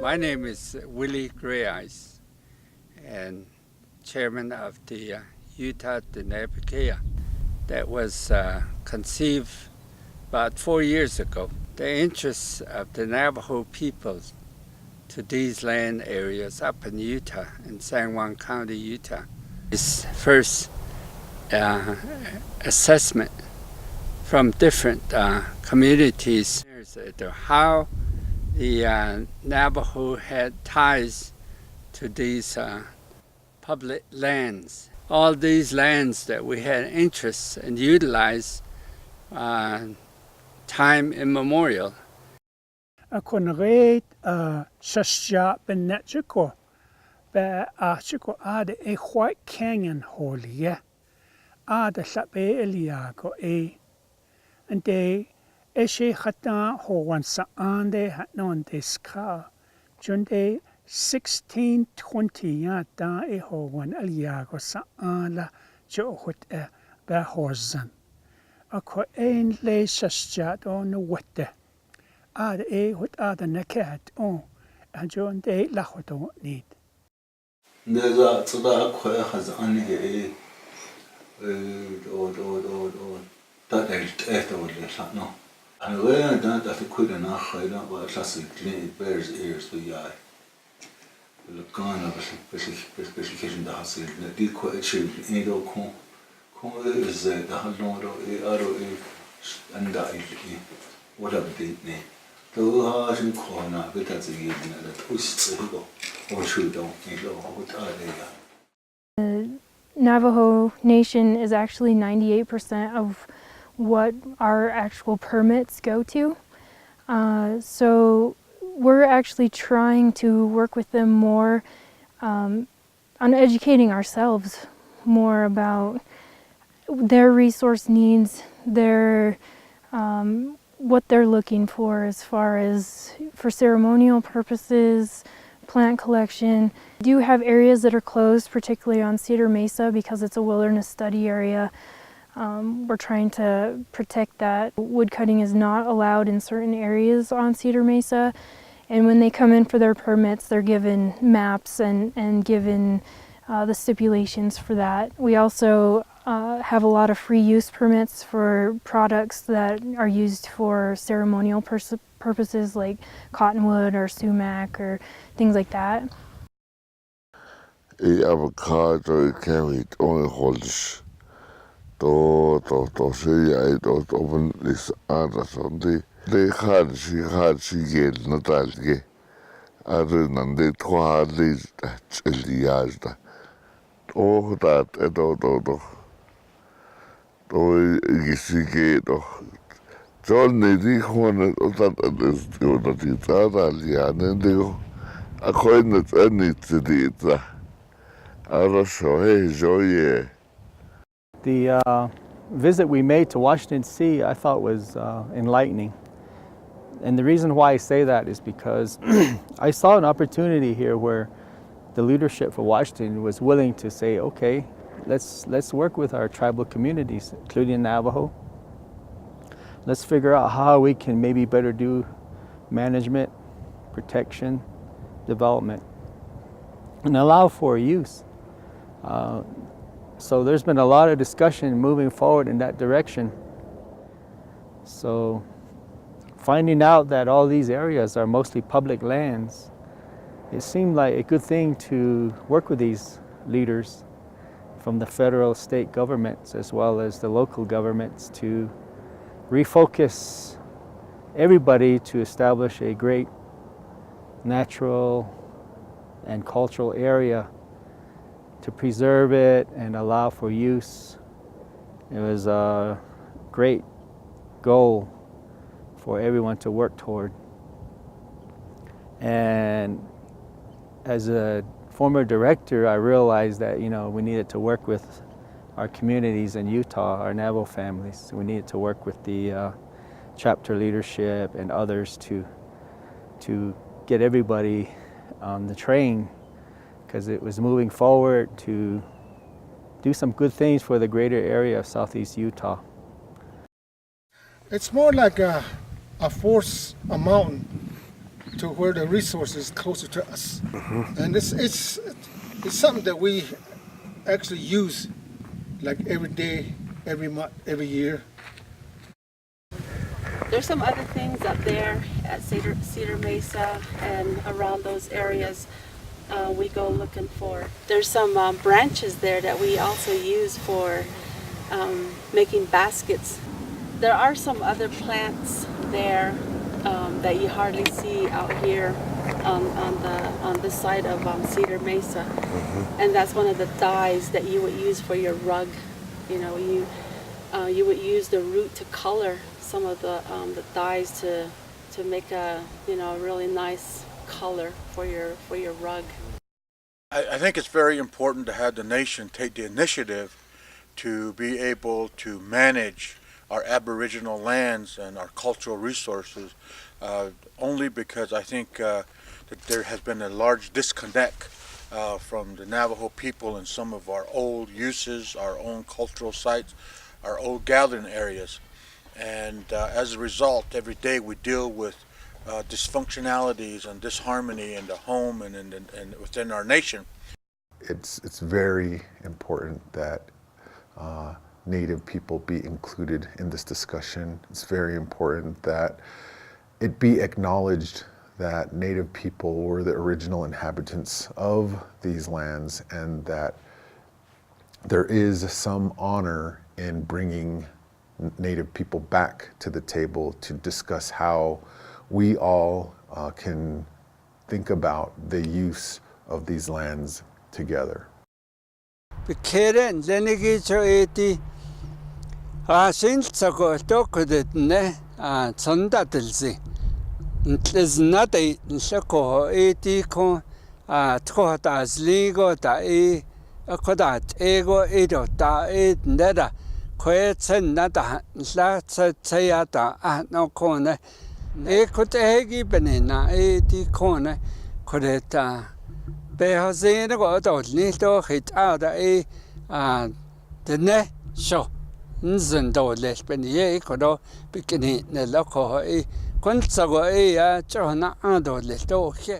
My name is Willie Gray Eyes, and chairman of the Utah Diné Bikéyah that was conceived about 4 years ago. The interest of the Navajo people to these land areas up in Utah, in San Juan County, Utah, is first assessment from different communities how the Navajo had ties to these public lands. All these lands that we had interest and utilized time immemorial. Akonreet shashja benetjiko be achiko ade e White Canyon holie ade sabe eliago e ande eshe khata ho wansa ande hatnon deska junde 1620 ya da e ho wan eliago sa ala jo hot e be horzan ako ein le shashja do no wette ade e hot ade nakat on ajon de la hoto need Neza tsuda akhoya khazani e da eto le no anwe da kuda na khayla wa classically bears ears to yai le kana specification da hasil na di ko achieve in do ko is da halon do e aro e anda e whatever the ne to ha shin ko na beta zi na da twist go or should don't The Navajo Nation is actually 98% of what our actual permits go to. So we're actually trying to work with them more on educating ourselves more about their resource needs, their what they're looking for as far as for ceremonial purposes, plant collection. We do have areas that are closed, particularly on Cedar Mesa because it's a wilderness study area. We're trying to protect that. Wood cutting is not allowed in certain areas on Cedar Mesa, and when they come in for their permits, they're given maps and given the stipulations for that. We also have a lot of free use permits for products that are used for ceremonial purposes like cottonwood or sumac or things like that. Avocado carried only holds to see I don't open this other Sunday. They had she get Natalia. Other than they told these Elias. Oh, that I don't know. Oh, you see, Johnny dijo that it's Italian, and they go, according to any city, I show hey, Joy. The visit we made to Washington DC I thought was enlightening. And the reason why I say that is because I saw an opportunity here where the leadership for Washington was willing to say, okay, let's work with our tribal communities, including Navajo. Let's figure out how we can maybe better do management, protection, development, and allow for use. So there's been a lot of discussion moving forward in that direction. So finding out that all these areas are mostly public lands, it seemed like a good thing to work with these leaders from the federal, state governments, as well as the local governments to refocus everybody to establish a great natural and cultural area to preserve it and allow for use. It was a great goal for everyone to work toward. And as a former director, I realized that we needed to work with our communities in Utah, our Navajo families. We needed to work with the chapter leadership and others to get everybody on the train, because it was moving forward to do some good things for the greater area of southeast Utah. It's more like a force, a mountain to where the resource is closer to us. And it's something that we actually use like every day, every month, every year. There's some other things up there at Cedar Mesa and around those areas we go looking for. There's some branches there that we also use for making baskets. There are some other plants there that you hardly see out here on the side of Cedar Mesa, and that's one of the dyes that you would use for your rug. You know, you would use the root to color some of the dyes to make a really nice color for your rug. I think it's very important to have the nation take the initiative to be able to manage our Aboriginal lands and our cultural resources, only because I think that there has been a large disconnect from the Navajo people in some of our old uses, our own cultural sites, our old gathering areas. And as a result, every day we deal with dysfunctionalities and disharmony in the home and within our nation. It's very important that Native people be included in this discussion. It's very important that it be acknowledged that Native people were the original inhabitants of these lands, and that there is some honor in bringing Native people back to the table to discuss how we all can think about the use of these lands together. Bikéyah zenigi cho eti asin tsako to kudetne tsonda tilsi ntlesnate nshako eti ko tko ta sligo ta e koda ego edo ta e ndeda kwe tsen nata nsla tsaya ta no kone e kotegi benena eti kone kodeta Pero si no go nito hit out a Diné show nzendo les penye kodo bikini ne loko e konsago e chona ando le to